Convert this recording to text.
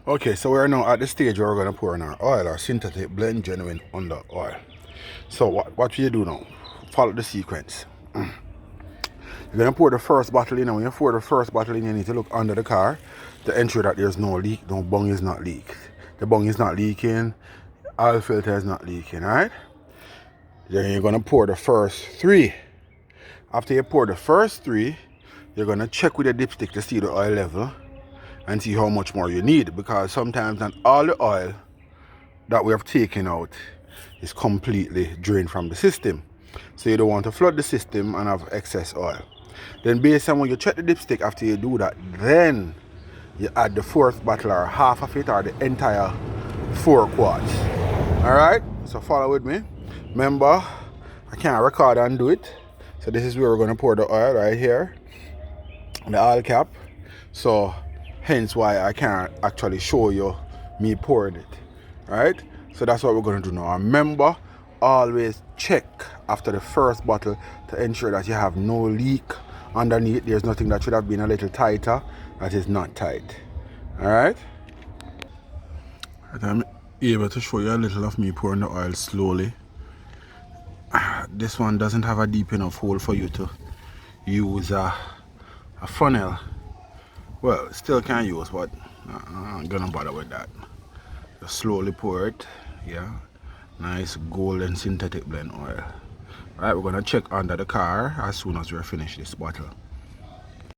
Okay, so we're now at the stage where we're going to pour in our oil, our synthetic blend genuine under oil. So what will you do now? Follow the sequence. You're going to pour the first bottle in, and when you pour the first bottle in, you need to look under the car to ensure that there's no leak, no bung is not leaked. The bung is not leaking, oil filter is not leaking, alright? Then you're going to pour the first three. After you pour the first three, you're going to check with the dipstick to see the oil level and see how much more you need, because sometimes not all the oil that we have taken out is completely drained from the system. So you don't want to flood the system and have excess oil. Then based on when you check the dipstick, after you do that, then you add the fourth bottle or half of it or the entire 4 quarts. Alright, so follow with me. Remember, I can't record and do it. So this is where we're going to pour the oil right here, the oil cap. So hence why I can't actually show you me pouring it. Right? So that's what we're going to do now. Remember, always check after the first bottle to ensure that you have no leak underneath. There's nothing that should have been a little tighter that is not tight. Alright? I'm able to show you a little of me pouring the oil slowly. This one doesn't have a deep enough hole for you to use a funnel. Well, still can use, but I'm gonna bother with that. Just slowly pour it. Yeah, nice golden synthetic blend oil. Right, we're gonna check under the car as soon as we're finished this bottle.